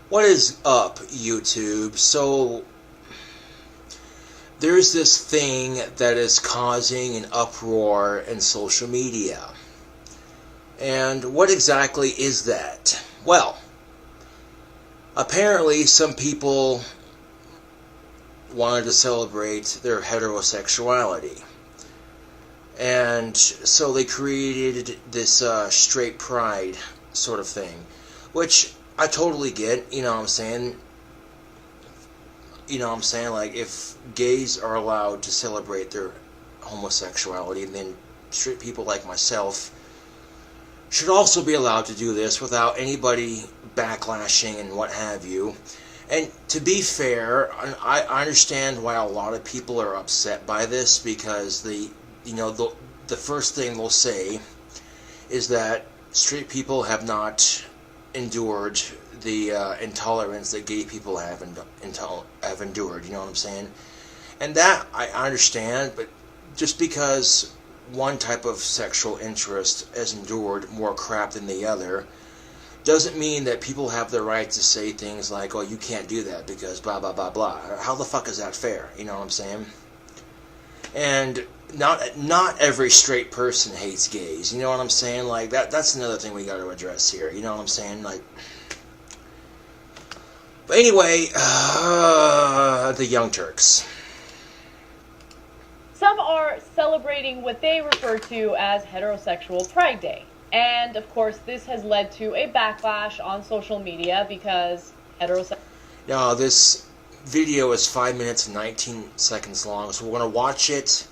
What is up, YouTube? So, there's this thing that is causing an uproar in social media. And what exactly is that? Well, apparently some people wanted to celebrate their heterosexuality. And so they created this straight pride sort of thing, which I totally get, you know what I'm saying? You know what I'm saying? Like, if gays are allowed to celebrate their homosexuality, then straight people like myself should also be allowed to do this without anybody backlashing and what have you. And to be fair, I understand why a lot of people are upset by this, because the first thing they'll say is that straight people have not endured the intolerance that gay people have endured, you know what I'm saying? And that I understand, but just because one type of sexual interest has endured more crap than the other doesn't mean that people have the right to say things like, oh, you can't do that because blah, blah, blah, blah. How the fuck is that fair? You know what I'm saying? And not every straight person hates gays. You know what I'm saying? Like, that's another thing we got to address here. You know what I'm saying? Like, but anyway, the Young Turks. Some are celebrating what they refer to as Heterosexual Pride Day. And, of course, this has led to a backlash on social media because heterosexual... Now, this video is 5 minutes and 19 seconds long, so we're going to watch it.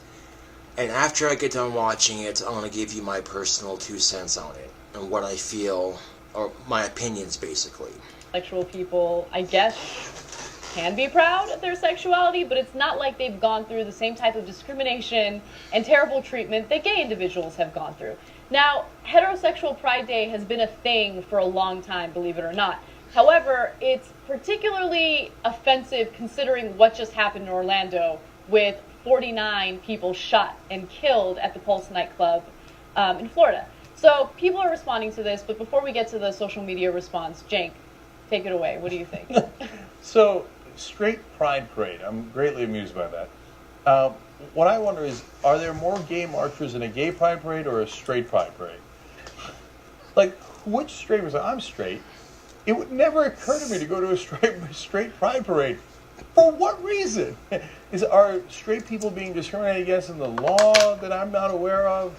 And after I get done watching it, I'm going to give you my personal 2 cents on it and what I feel, or my opinions, basically. Sexual people, I guess, can be proud of their sexuality, but it's not like they've gone through the same type of discrimination and terrible treatment that gay individuals have gone through. Now, Heterosexual Pride Day has been a thing for a long time, believe it or not. However, it's particularly offensive considering what just happened in Orlando with 49 people shot and killed at the Pulse nightclub in Florida. So people are responding to this, but before we get to the social media response, Jank, take it away. What do you think? So, straight pride parade. I'm greatly amused by that. What I wonder is, are there more gay marchers in a gay pride parade or a straight pride parade? Like, which straight was I'm straight. It would never occur to me to go to a straight pride parade. For what reason? Are straight people being discriminated against in the law that I'm not aware of?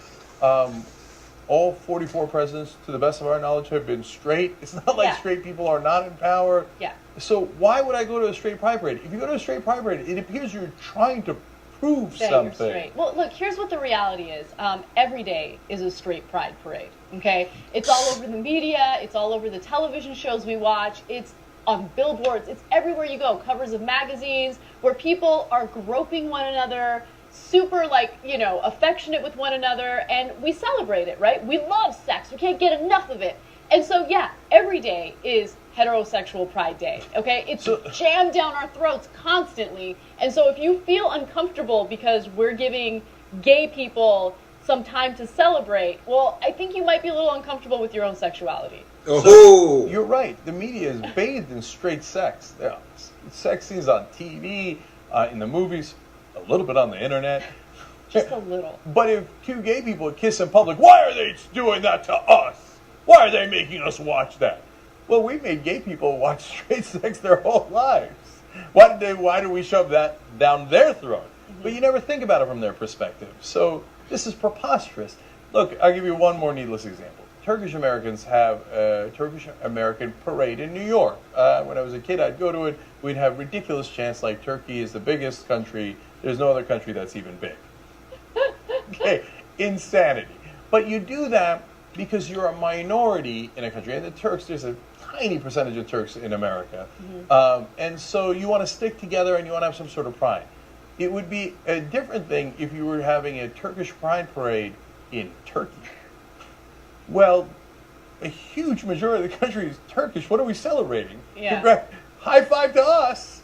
All 44 presidents, to the best of our knowledge, have been straight. It's not like straight people are not in power. Yeah. So why would I go to a straight pride parade? If you go to a straight pride parade, it appears you're trying to prove something. You're straight. Well, look, here's what the reality is. Every day is a straight pride parade, okay? It's all over the media. It's all over the television shows we watch. It's on billboards. It's everywhere you go. Covers of magazines where people are groping one another, super, affectionate with one another, and we celebrate it, right? We love sex. We can't get enough of it. And so, yeah, every day is Heterosexual Pride Day, okay? It's jammed down our throats constantly. And so if you feel uncomfortable because we're giving gay people some time to celebrate, well, I think you might be a little uncomfortable with your own sexuality. So, you're right. The media is bathed in straight sex. There are sex scenes on TV, in the movies, a little bit on the internet. Just a little. But if two gay people kiss in public, why are they doing that to us? Why are they making us watch that? Well, we made gay people watch straight sex their whole lives. Why do we shove that down their throat? Mm-hmm. But you never think about it from their perspective. So this is preposterous. Look, I'll give you one more needless example. Turkish Americans have a Turkish American parade in New York. When I was a kid, I'd go to it. We'd have ridiculous chants like Turkey is the biggest country. There's no other country that's even big. Okay, insanity. But you do that because you're a minority in a country. And the Turks, there's a tiny percentage of Turks in America. Mm-hmm. And so you want to stick together and you want to have some sort of pride. It would be a different thing if you were having a Turkish pride parade in Turkey. Well, a huge majority of the country is Turkish. What are we celebrating? Yeah. High five to us,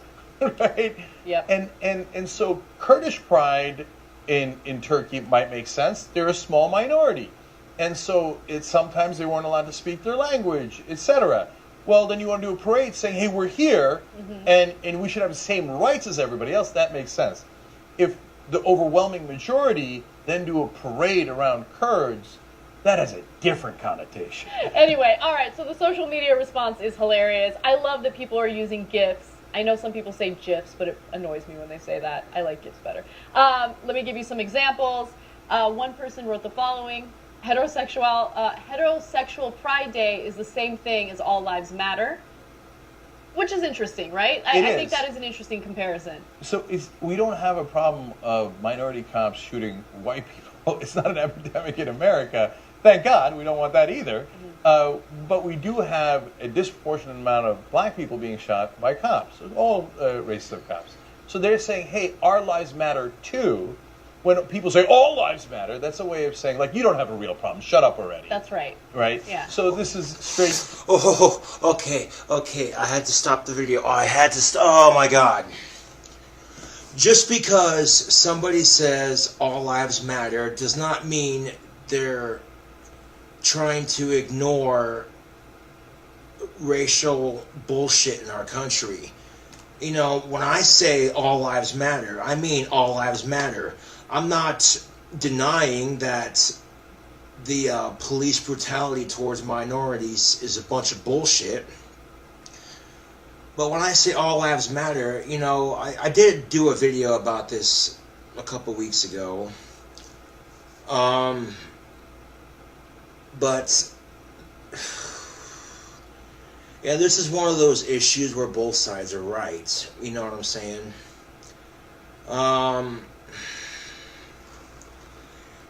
right? Yeah. And so Kurdish pride in Turkey might make sense. They're a small minority. And so sometimes they weren't allowed to speak their language, etc. Well, then you want to do a parade saying, hey, we're here, and we should have the same rights as everybody else. That makes sense. If the overwhelming majority then do a parade around Kurds, that has a different connotation. Anyway, all right, so the social media response is hilarious. I love that people are using GIFs. I know some people say GIFs, but it annoys me when they say that. I like GIFs better. Let me give you some examples. One person wrote the following. Heterosexual Pride Day is the same thing as All Lives Matter, which is interesting, right? I think that is an interesting comparison. So we don't have a problem of minority cops shooting white people. It's not an epidemic in America. Thank God, we don't want that either. But we do have a disproportionate amount of black people being shot by cops, all races of cops. So they're saying, hey, our lives matter too. When people say all lives matter, that's a way of saying, like, you don't have a real problem. Shut up already. That's right. Right? Yeah. So this is straight. Oh, okay. I had to stop the video. Oh, my God. Just because somebody says all lives matter does not mean they're trying to ignore racial bullshit in our country. You know, when I say all lives matter, I mean all lives matter. I'm not denying that the police brutality towards minorities is a bunch of bullshit. But when I say all lives matter, you know, I did do a video about this a couple weeks ago. But yeah, this is one of those issues where both sides are right. You know what I'm saying?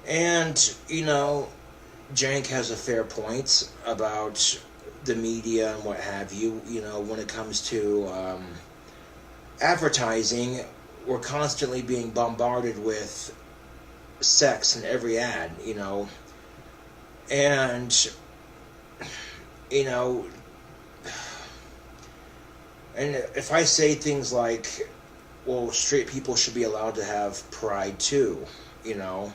And, you know, Jank has a fair point about the media and what have you. You know, when it comes to advertising, we're constantly being bombarded with sex in every ad, you know. And, you know, and if I say things like, well, straight people should be allowed to have pride too, you know,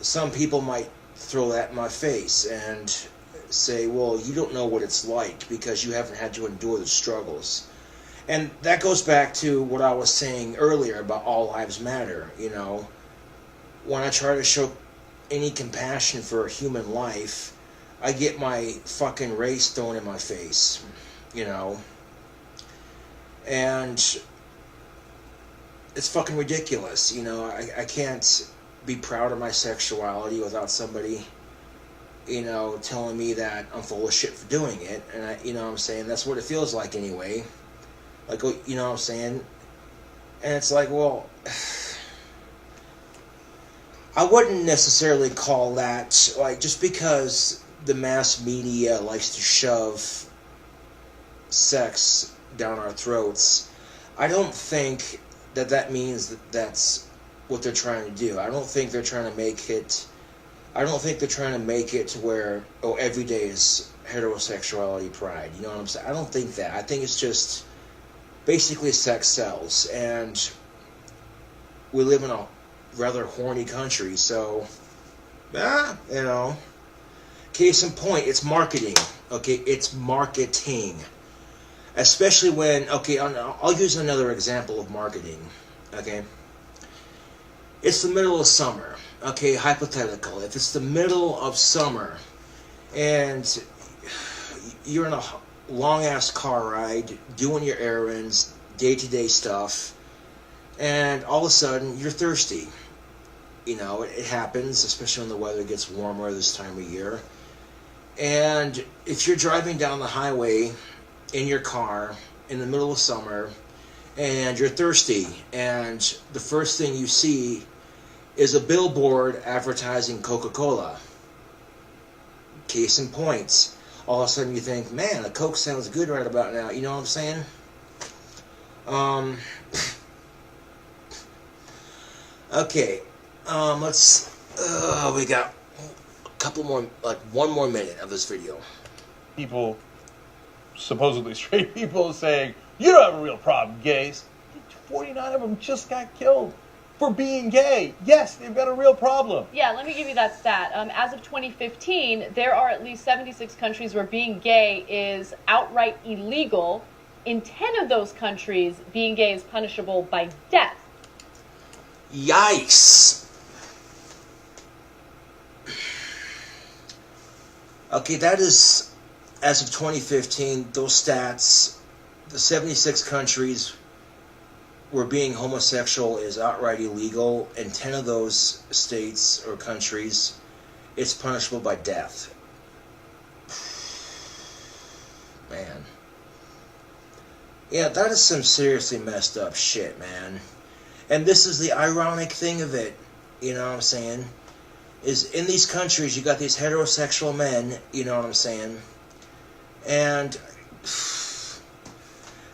some people might throw that in my face and say, well, you don't know what it's like because you haven't had to endure the struggles. And that goes back to what I was saying earlier about all lives matter, you know. When I try to show any compassion for a human life, I get my fucking race thrown in my face, you know. And it's fucking ridiculous, you know. I can't be proud of my sexuality without somebody, you know, telling me that I'm full of shit for doing it. And you know what I'm saying, that's what it feels like anyway. Like, you know what I'm saying? And it's like, well, I wouldn't necessarily call that, like, just because the mass media likes to shove sex down our throats, I don't think that means that that's what they're trying to do. I don't think they're trying to make it to where, oh, every day is heterosexuality pride. You know what I'm saying? I don't think that. I think it's just basically sex sells, and we live in a rather horny country, so you know, case in point, it's marketing. Okay, it's marketing, especially when, okay, I'll use another example of marketing. Okay, it's the middle of summer. Okay, hypothetical, if it's the middle of summer and you're in a long ass car ride doing your errands, day-to-day stuff, and all of a sudden you're thirsty. You know, it happens, especially when the weather gets warmer this time of year. And if you're driving down the highway in your car in the middle of summer and you're thirsty, and the first thing you see is a billboard advertising Coca-Cola. Case in point, all of a sudden you think, man, a Coke sounds good right about now. You know what I'm saying? Okay. We got a couple more, like one more minute of this video. People, supposedly straight people, saying, you don't have a real problem, gays. 49 of them just got killed. for being gay. Yes, they've got a real problem. Yeah, let me give you that stat. As of 2015, there are at least 76 countries where being gay is outright illegal. In 10 of those countries, being gay is punishable by death. Yikes. Okay, that is, as of 2015, those stats, the 76 countries where being homosexual is outright illegal, in 10 of those states or countries, it's punishable by death. Man. Yeah, that is some seriously messed up shit, man. And this is the ironic thing of it, you know what I'm saying? Is in these countries, you got these heterosexual men, you know what I'm saying? And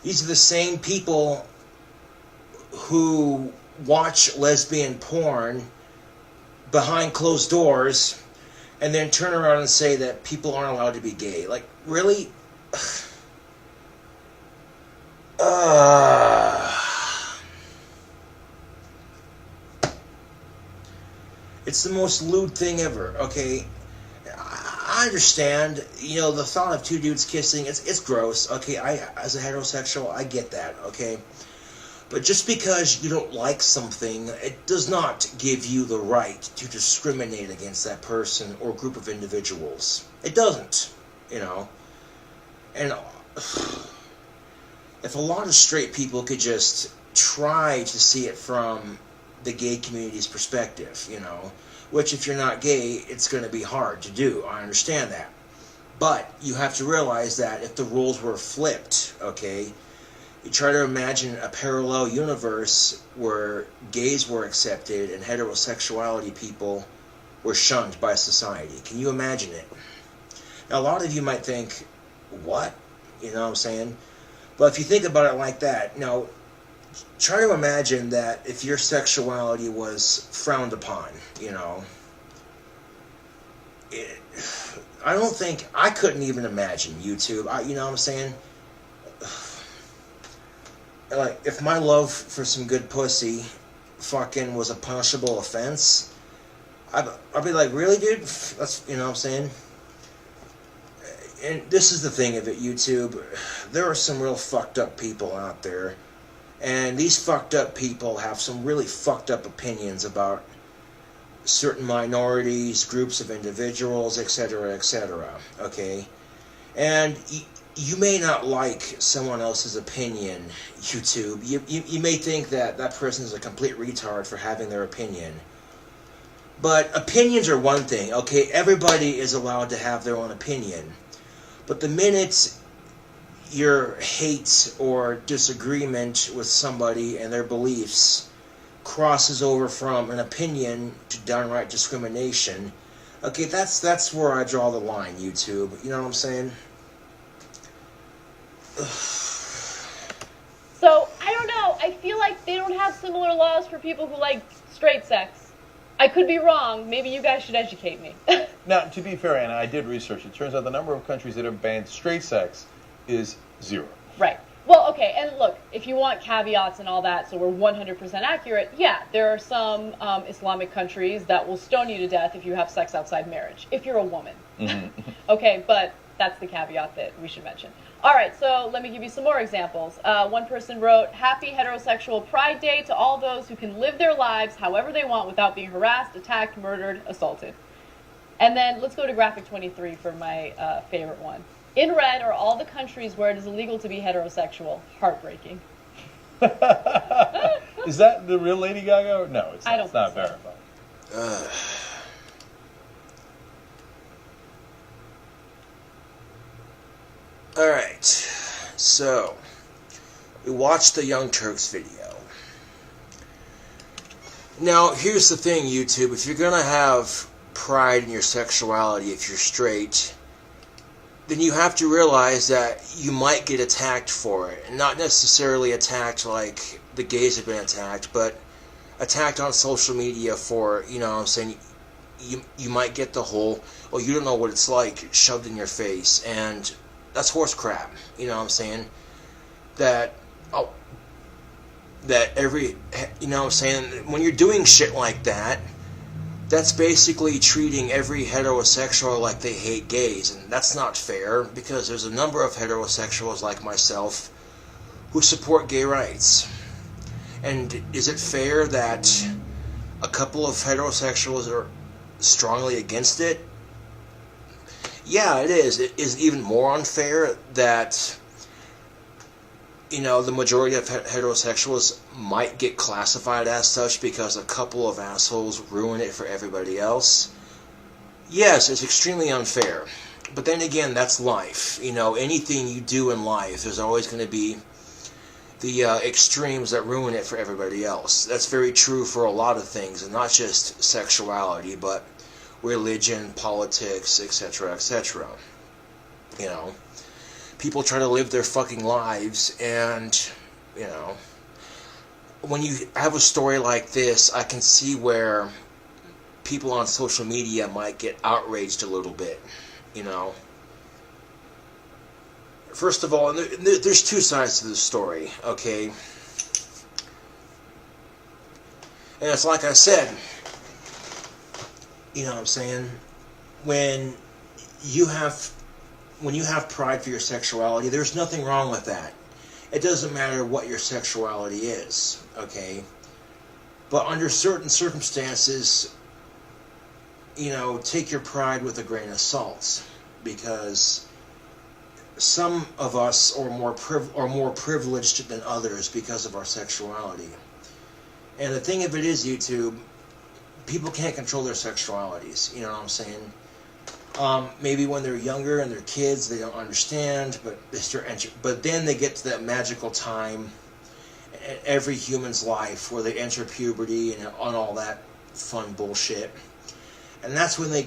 these are the same people who watch lesbian porn behind closed doors and then turn around and say that people aren't allowed to be gay. Like, really? It's the most lewd thing ever, okay? I understand, you know, the thought of two dudes kissing, it's gross, okay? As a heterosexual, I get that, okay? But just because you don't like something, it does not give you the right to discriminate against that person or group of individuals. It doesn't, you know? And if a lot of straight people could just try to see it from the gay community's perspective, you know, which if you're not gay, it's going to be hard to do. I understand that. But you have to realize that if the roles were flipped, okay, you try to imagine a parallel universe where gays were accepted and heterosexuality people were shunned by society. Can you imagine it? Now, a lot of you might think, what? You know what I'm saying? But if you think about it like that, now, try to imagine that if your sexuality was frowned upon, you know. I couldn't even imagine YouTube. You know what I'm saying? Like, if my love for some good pussy fucking was a punishable offense, I'd be like, really, dude? That's, you know what I'm saying? And this is the thing of it, YouTube. There are some real fucked up people out there. And these fucked up people have some really fucked up opinions about certain minorities, groups of individuals, etc., etc., okay? And you may not like someone else's opinion, YouTube. You may think that that person is a complete retard for having their opinion. But opinions are one thing, okay? Everybody is allowed to have their own opinion. But the minute your hate or disagreement with somebody and their beliefs crosses over from an opinion to downright discrimination, okay, that's where I draw the line, YouTube. You know what I'm saying? So, I don't know. I feel like they don't have similar laws for people who like straight sex. I could be wrong. Maybe you guys should educate me. Now, to be fair, Anna, I did research. It turns out the number of countries that have banned straight sex is 0. Right. Well, okay, and look, if you want caveats and all that, so we're 100% accurate, yeah, there are some Islamic countries that will stone you to death if you have sex outside marriage, if you're a woman. Mm-hmm. Okay, but that's the caveat that we should mention. All right, so let me give you some more examples. One person wrote, "Happy Heterosexual Pride Day to all those who can live their lives however they want without being harassed, attacked, murdered, assaulted." And then let's go to graphic 23 for my favorite one. "In red are all the countries where it is illegal to be heterosexual. Heartbreaking." Is that the real Lady Gaga? No, it's not, I don't it's not think so. verified. Alright, so we watched the Young Turks video. Now, here's the thing, YouTube. If you're going to have pride in your sexuality, if you're straight, then you have to realize that you might get attacked for it. And not necessarily attacked like the gays have been attacked, but attacked on social media for, you know what I'm saying, you might get the whole, oh, you don't know what it's like, shoved in your face. And that's horse crap, you know what I'm saying? That, that every, you know what I'm saying, when you're doing shit like that, that's basically treating every heterosexual like they hate gays, and that's not fair, because there's a number of heterosexuals like myself who support gay rights. And is it fair that a couple of heterosexuals are strongly against it? Yeah, it is. It is even more unfair that, you know, the majority of heterosexuals might get classified as such because a couple of assholes ruin it for everybody else. Yes, it's extremely unfair. But then again, that's life. You know, anything you do in life, there's always going to be the extremes that ruin it for everybody else. That's very true for a lot of things, and not just sexuality, but religion, politics, etc., etc. You know, people try to live their fucking lives, and, you know, when you have a story like this, I can see where people on social media might get outraged a little bit, you know. First of all, there's two sides to the story, okay? And it's like I said, you know what I'm saying? When you have pride for your sexuality, there's nothing wrong with that. It doesn't matter what your sexuality is, okay? But under certain circumstances, you know, take your pride with a grain of salt, because some of us are more privileged than others because of our sexuality. And the thing of it is, YouTube, people can't control their sexualities, you know what I'm saying? Maybe when they're younger and they're kids, they don't understand, but then they get to that magical time in every human's life where they enter puberty and on all that fun bullshit. And that's when they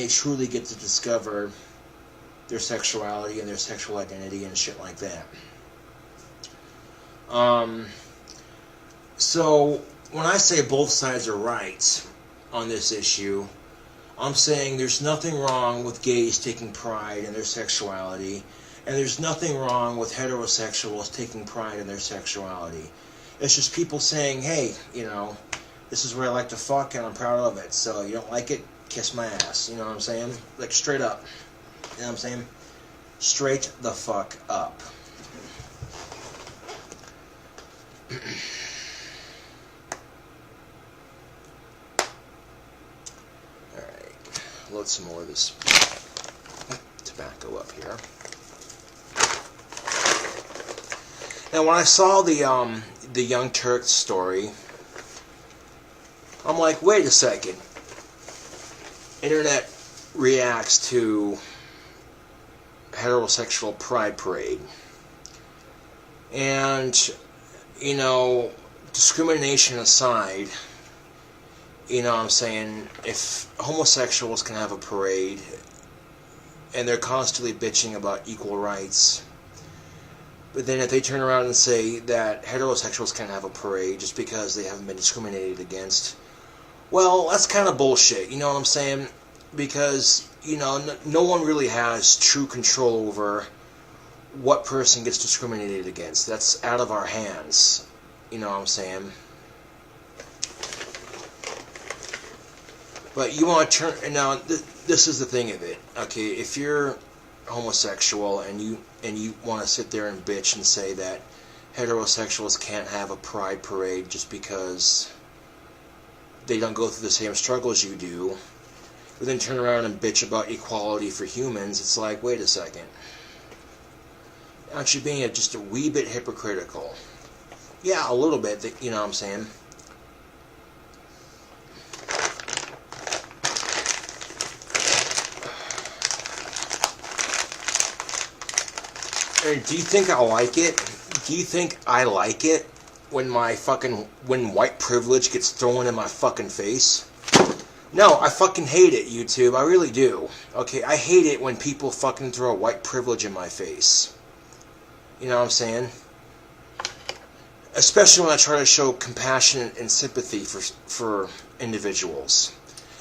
truly get to discover their sexuality and their sexual identity and shit like that. So when I say both sides are right on this issue, I'm saying there's nothing wrong with gays taking pride in their sexuality, and there's nothing wrong with heterosexuals taking pride in their sexuality. It's just people saying, hey, you know, this is where I like to fuck and I'm proud of it, so you don't like it, kiss my ass, you know what I'm saying? Like, straight up. You know what I'm saying? Straight the fuck up. Alright, load some more of this tobacco up here. Now, when I saw the Young Turks story, I'm like, wait a second. Internet reacts to heterosexual pride parade. And, you know, discrimination aside, you know what I'm saying, if homosexuals can have a parade and they're constantly bitching about equal rights, but then if they turn around and say that heterosexuals can't have a parade just because they haven't been discriminated against, well, that's kind of bullshit, you know what I'm saying? Because, you know, no one really has true control over what person gets discriminated against. That's out of our hands, you know what I'm saying? But you want to turn, now, this is the thing of it, okay? If you're homosexual and you want to sit there and bitch and say that heterosexuals can't have a pride parade just because they don't go through the same struggles you do, but then turn around and bitch about equality for humans, it's like, wait a second. Aren't you being just a wee bit hypocritical? Yeah, a little bit, you know what I'm saying? And do you think I like it? Do you think I like it when when white privilege gets thrown in my fucking face? No, I fucking hate it, YouTube. I really do. Okay, I hate it when people fucking throw white privilege in my face. You know what I'm saying? Especially when I try to show compassion and sympathy for individuals.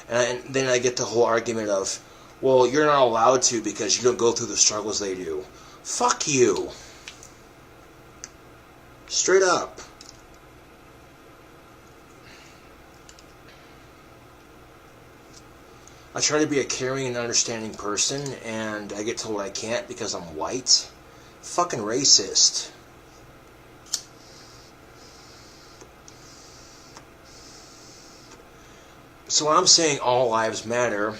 And then I get the whole argument of, well, you're not allowed to because you don't go through the struggles they do. Fuck you. Straight up. I try to be a caring and understanding person, and I get told I can't because I'm white. Fucking racist. So when I'm saying all lives matter,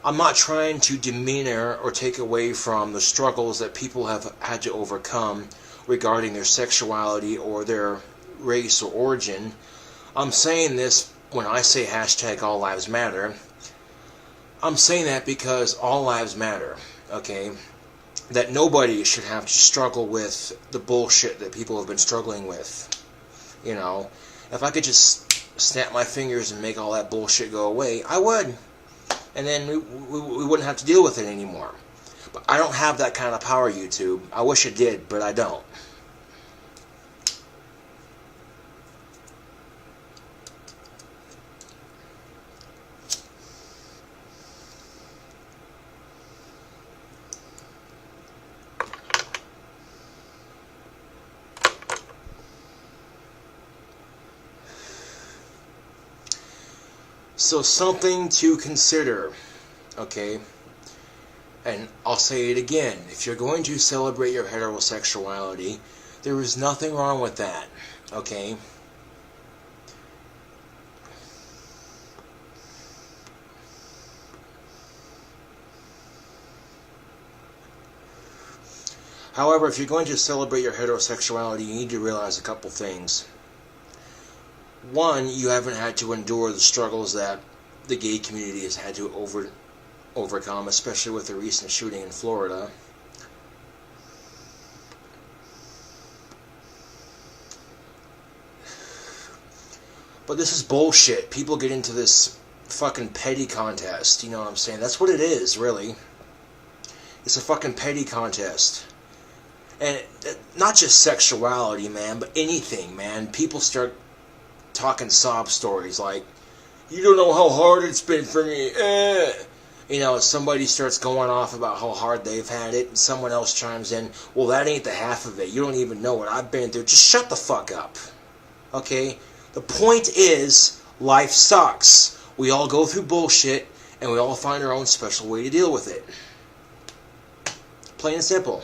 I'm not trying to demeanor or take away from the struggles that people have had to overcome regarding their sexuality or their race or origin. I'm saying this when I say hashtag all lives matter. I'm saying that because all lives matter, okay? That nobody should have to struggle with the bullshit that people have been struggling with. You know, if I could just snap my fingers and make all that bullshit go away, I would. And then we wouldn't have to deal with it anymore. But I don't have that kind of power, YouTube. I wish I did, but I don't. So something to consider, okay? And I'll say it again. If you're going to celebrate your heterosexuality, there is nothing wrong with that, okay? However, if you're going to celebrate your heterosexuality, you need to realize a couple things. One, you haven't had to endure the struggles that the gay community has had to overcome, especially with the recent shooting in Florida. But this is bullshit. People get into this fucking petty contest, you know what I'm saying? That's what it is, really. It's a fucking petty contest. And not just sexuality, man, but anything, man. People start talking sob stories like, you don't know how hard it's been for me. You know, somebody starts going off about how hard they've had it, and someone else chimes in, well, that ain't the half of it. You don't even know what I've been through. Just shut the fuck up. Okay? The point is, life sucks. We all go through bullshit, and we all find our own special way to deal with it. Plain and simple.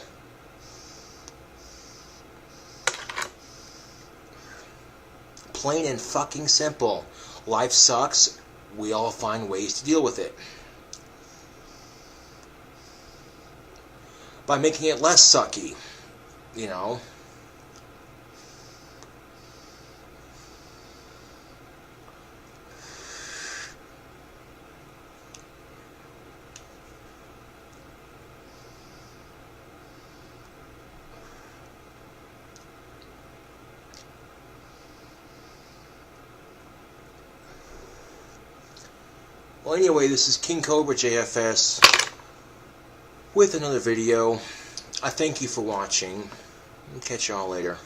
Plain and fucking simple. Life sucks. We all find ways to deal with it. By making it less sucky, you know. Well, anyway, this is KingCobraJFS with another video. I thank you for watching. Catch y'all later.